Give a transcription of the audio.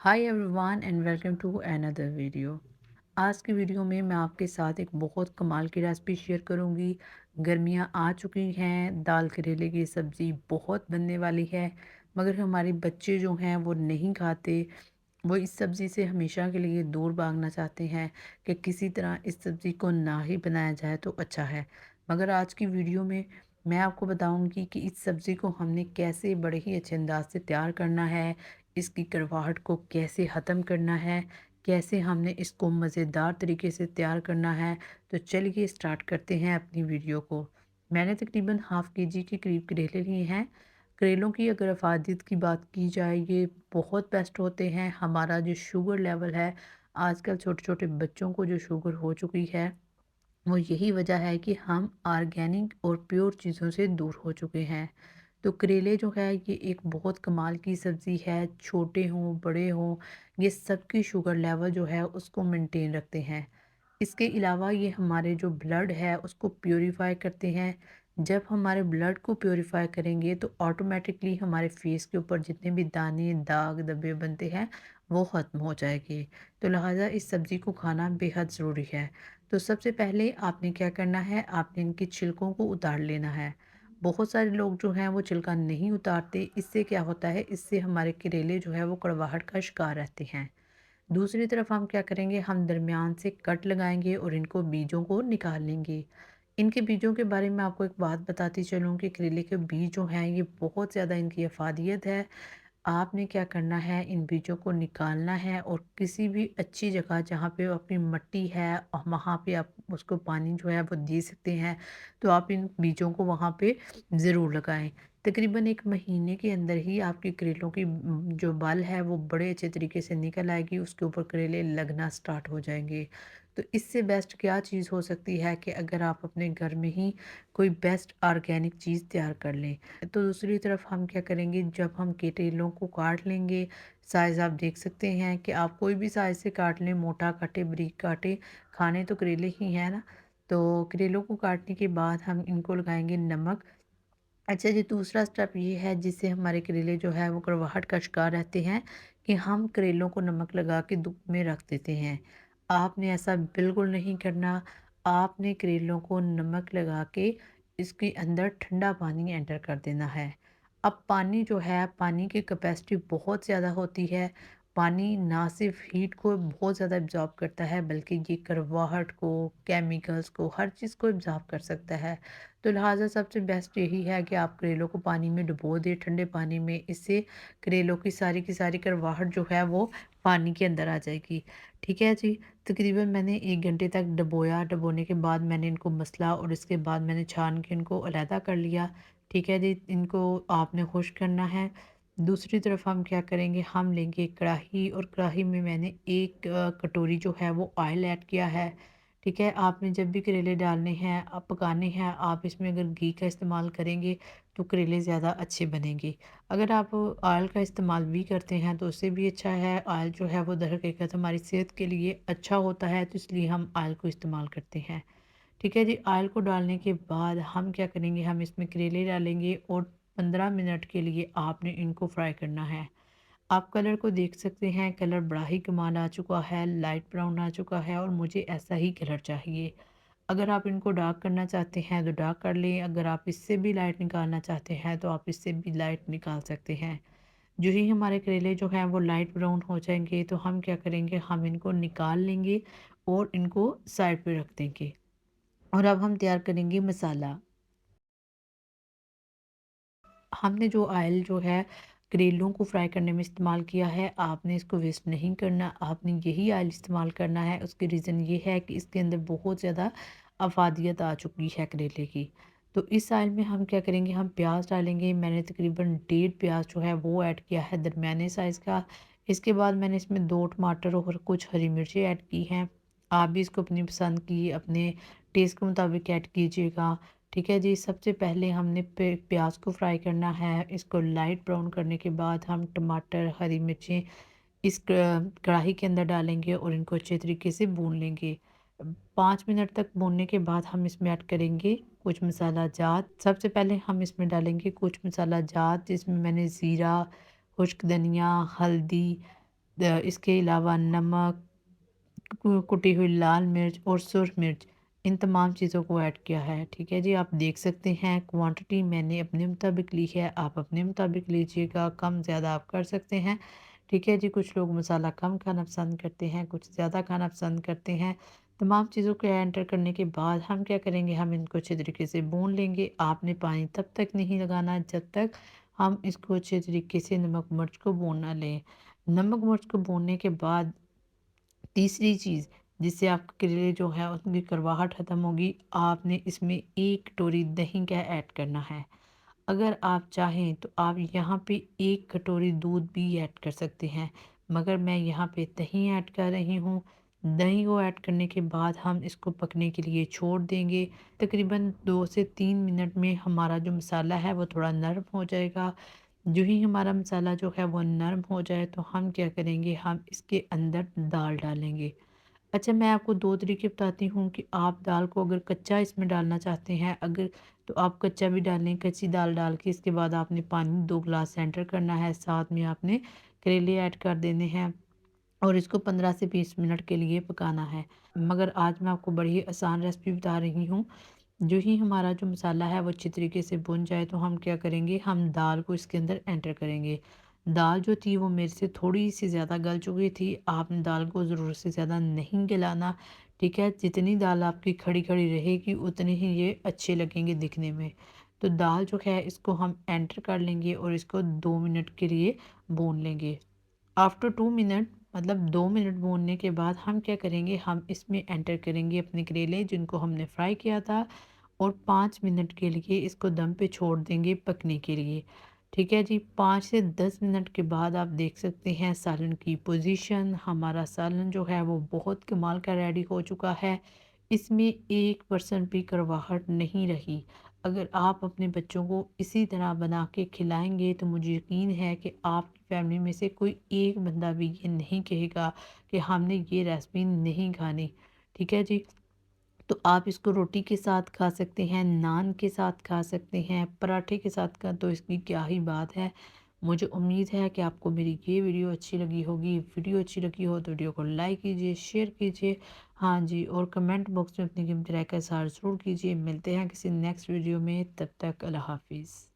Hi everyone and welcome to another video. आज की video में मैं आपके साथ एक बहुत कमाल की रेसिपी शेयर करूंगी। गर्मियां आ चुकी हैं, दाल करेले की सब्ज़ी बहुत बनने वाली है, मगर हमारे बच्चे जो हैं वो नहीं खाते। वो इस सब्ज़ी से हमेशा के लिए दूर भागना चाहते हैं कि किसी तरह इस सब्ज़ी को ना ही बनाया जाए तो अच्छा है। मगर आज की वीडियो में मैं आपको बताऊंगी कि इस सब्ज़ी को हमने कैसे बड़े ही अच्छे अंदाज से तैयार करना है, इसकी कड़वाहट को कैसे ख़त्म करना है, कैसे हमने इसको मज़ेदार तरीके से तैयार करना है। तो चलिए स्टार्ट करते हैं अपनी वीडियो को। मैंने तकरीबन हाफ़ केजी के करीब करेले लिए हैं। करेलों की अगर अफादियत की बात की जाए, ये बहुत बेस्ट होते हैं। हमारा जो शुगर लेवल है, आजकल छोटे छोटे बच्चों को जो शुगर हो चुकी है, वो यही वजह है कि हम ऑर्गेनिक और प्योर चीज़ों से दूर हो चुके हैं। तो करेले जो है ये एक बहुत कमाल की सब्ज़ी है, छोटे हों बड़े हों, ये सबकी शुगर लेवल जो है उसको मेंटेन रखते हैं। इसके अलावा ये हमारे जो ब्लड है उसको प्योरीफाई करते हैं। जब हमारे ब्लड को प्योरीफाई करेंगे तो ऑटोमेटिकली हमारे फेस के ऊपर जितने भी दाने दाग धब्बे बनते हैं वो ख़त्म हो जाएंगे। तो लिहाजा इस सब्ज़ी को खाना बेहद ज़रूरी है। तो सबसे पहले आपने क्या करना है, आपने इनके छिलकों को उतार लेना है। बहुत सारे लोग जो हैं वो छिलका नहीं उतारते। इससे क्या होता है, इससे हमारे करेले जो है वो कड़वाहट का शिकार रहते हैं। दूसरी तरफ हम क्या करेंगे, हम दरमियान से कट लगाएंगे और इनको बीजों को निकाल लेंगे। इनके बीजों के बारे में आपको एक बात बताती चलूँ कि करेले के बीज जो हैं ये बहुत ज़्यादा इनकी अफादियत है। आपने क्या करना है, इन बीजों को निकालना है और किसी भी अच्छी जगह जहाँ पे अपनी मिट्टी है और वहाँ पे आप उसको पानी जो है वो दे सकते हैं। तो आप इन बीजों को वहाँ पे ज़रूर लगाएं। तकरीबन 1 महीने के अंदर ही आपकी करेलों की जो बल है वो बड़े अच्छे तरीके से निकल आएगी, उसके ऊपर करेले लगना स्टार्ट हो जाएंगे। तो इससे बेस्ट क्या चीज़ हो सकती है कि अगर आप अपने घर में ही कोई बेस्ट ऑर्गेनिक चीज़ तैयार कर लें। तो दूसरी तरफ हम क्या करेंगे, जब हम करेलों को काट लेंगे, साइज़ आप देख सकते हैं कि आप कोई भी साइज़ से काट लें, मोटा काटे बारीक काटे, खाने तो करेले ही हैं ना। तो करेलों को काटने के बाद हम इनको लगाएंगे नमक। अच्छा जी, दूसरा स्टेप ये है जिससे हमारे करेले जो है वो कड़वाहट का शिकार रहते हैं कि हम करेलों को नमक लगा के धूप में रख देते हैं। आपने ऐसा बिल्कुल नहीं करना। आपने करेलों को नमक लगा के इसके अंदर ठंडा पानी एंटर कर देना है। अब पानी जो है, पानी की कैपेसिटी बहुत ज़्यादा होती है। पानी ना सिर्फ हीट को बहुत ज़्यादा एब्जॉर्ब करता है बल्कि ये कड़वाहट को, केमिकल्स को, हर चीज़ को एब्जॉर्ब कर सकता है। तो लिहाजा सबसे बेस्ट यही है कि आप करेलों को पानी में डुबो दें, ठंडे पानी में। इससे करेलों की सारी कड़वाहट जो है वो पानी के अंदर आ जाएगी। ठीक है जी। तकरीबन मैंने 1 घंटे तक डुबोया। डुबोने के बाद मैंने इनको मसला और इसके बाद मैंने छान के इनको अलहदा कर लिया। ठीक है जी, इनको आपने खुश्क करना है। दूसरी तरफ हम क्या करेंगे, हम लेंगे एक कढ़ाई और कढ़ाई में मैंने एक कटोरी जो है वो ऑयल ऐड किया है। ठीक है, आपने जब भी करेले डालने हैं, पकाने हैं, आप इसमें अगर घी का इस्तेमाल करेंगे तो करेले ज़्यादा अच्छे बनेंगे। अगर आप ऑयल का इस्तेमाल भी करते हैं तो उससे भी अच्छा है। ऑयल जो है वो दर हकीकत हमारी सेहत के लिए अच्छा होता है, तो इसलिए हम ऑयल को इस्तेमाल करते हैं। ठीक है जी, ऑयल को डालने के बाद हम क्या करेंगे, हम इसमें करेले डालेंगे और 15 मिनट के लिए आपने इनको फ्राई करना है। आप कलर को देख सकते हैं, कलर बड़ा ही कमाल आ चुका है, लाइट ब्राउन आ चुका है और मुझे ऐसा ही कलर चाहिए। अगर आप इनको डार्क करना चाहते हैं तो डार्क कर लें, अगर आप इससे भी लाइट निकालना चाहते हैं तो आप इससे भी लाइट निकाल सकते हैं। जो ही हमारे करेले जो हैं वो लाइट ब्राउन हो जाएंगे तो हम क्या करेंगे, हम इनको निकाल लेंगे और इनको साइड पे रख देंगे। और अब हम तैयार करेंगे मसाला। हमने जो ऑयल जो है करेलों को फ्राई करने में इस्तेमाल किया है, आपने इसको वेस्ट नहीं करना, आपने यही ऑयल इस्तेमाल करना है। उसकी रीज़न ये है कि इसके अंदर बहुत ज़्यादा अफादियत आ चुकी है करेले की। तो इस ऑयल में हम क्या करेंगे, हम प्याज डालेंगे। मैंने तकरीबन 1.5 प्याज जो है वो ऐड किया है, दरमियाने साइज़ का। इसके बाद मैंने इसमें 2 टमाटर और कुछ हरी मिर्ची ऐड की हैं। आप भी इसको अपनी पसंद की, अपने टेस्ट के मुताबिक ऐड कीजिएगा। ठीक है जी, सबसे पहले हमने प्याज को फ्राई करना है। इसको लाइट ब्राउन करने के बाद हम टमाटर, हरी मिर्चें इस कढ़ाई के अंदर डालेंगे और इनको अच्छे तरीके से भून लेंगे। 5 मिनट तक भूनने के बाद हम इसमें ऐड करेंगे कुछ मसाला जात। सबसे पहले हम इसमें डालेंगे कुछ मसाला जात, जिसमें मैंने ज़ीरा, खुश्क धनिया, हल्दी, इसके अलावा नमक, कुटी हुई लाल मिर्च और सुरख मिर्च, इन तमाम चीज़ों को ऐड किया है। ठीक है जी, आप देख सकते हैं क्वांटिटी मैंने अपने मुताबिक ली है, आप अपने मुताबिक लीजिएगा, कम ज़्यादा आप कर सकते हैं। ठीक है जी, कुछ लोग मसाला कम खाना पसंद करते हैं, कुछ ज़्यादा खाना पसंद करते हैं। तमाम चीज़ों को एंटर करने के बाद हम क्या करेंगे, हम इनको अच्छे तरीके से भून लेंगे। आपने पानी तब तक नहीं लगाना जब तक हम इसको अच्छे तरीके से नमक मिर्च को भून ना लें। नमक मिर्च को भूनने के बाद तीसरी चीज़ जिससे आपके करेले जो है उनकी कड़वाहट ख़त्म होगी, आपने इसमें 1 कटोरी दही का ऐड करना है। अगर आप चाहें तो आप यहाँ पे 1 कटोरी दूध भी ऐड कर सकते हैं, मगर मैं यहाँ पे दही ऐड कर रही हूँ। दही को ऐड करने के बाद हम इसको पकने के लिए छोड़ देंगे। तकरीबन 2 से 3 मिनट में हमारा जो मसाला है वो थोड़ा नरम हो जाएगा। जो ही हमारा मसाला जो है वो नरम हो जाए तो हम क्या करेंगे, हम इसके अंदर दाल डालेंगे। अच्छा, मैं आपको 2 तरीके बताती हूँ कि आप दाल को अगर कच्चा इसमें डालना चाहते हैं, अगर तो आप कच्चा भी डालें। कच्ची दाल डाल के इसके बाद आपने पानी 2 गिलास एंटर करना है, साथ में आपने करेले ऐड कर देने हैं और इसको 15 से 20 मिनट के लिए पकाना है। मगर आज मैं आपको बड़ी ही आसान रेसिपी बता रही हूँ। जो ही हमारा जो मसाला है वो अच्छी तरीके से भुन जाए तो हम क्या करेंगे, हम दाल को इसके अंदर एंटर करेंगे। दाल जो थी वो मेरे से थोड़ी सी ज़्यादा गल चुकी थी। आपने दाल को ज़रूरत से ज़्यादा नहीं गलाना। ठीक है, जितनी दाल आपकी खड़ी खड़ी रहेगी उतने ही ये अच्छे लगेंगे दिखने में। तो दाल जो है इसको हम एंटर कर लेंगे और इसको 2 मिनट के लिए भून लेंगे। आफ्टर 2 मिनट, मतलब 2 मिनट भूनने के बाद हम क्या करेंगे, हम इसमें एंटर करेंगे अपने करेले जिनको हमने फ्राई किया था और 5 मिनट के लिए इसको दम पे छोड़ देंगे पकने के लिए। ठीक है जी, 5 से 10 मिनट के बाद आप देख सकते हैं सालन की पोजीशन। हमारा सालन जो है वो बहुत कमाल का रेडी हो चुका है। इसमें 1% भी कड़वाहट नहीं रही। अगर आप अपने बच्चों को इसी तरह बना के खिलाएंगे तो मुझे यकीन है कि आपकी फैमिली में से कोई एक बंदा भी ये नहीं कहेगा कि हमने ये रेसिपी नहीं खानी। ठीक है जी, तो आप इसको रोटी के साथ खा सकते हैं, नान के साथ खा सकते हैं, पराठे के साथ का तो इसकी क्या ही बात है। मुझे उम्मीद है कि आपको मेरी ये वीडियो अच्छी लगी होगी। वीडियो अच्छी लगी हो तो वीडियो को लाइक कीजिए, शेयर कीजिए। हाँ जी, और कमेंट बॉक्स में अपनी कीमती राय का इज़हार ज़रूर कीजिए। मिलते हैं किसी नेक्स्ट वीडियो में, तब तक अल्लाह हाफ़िज़।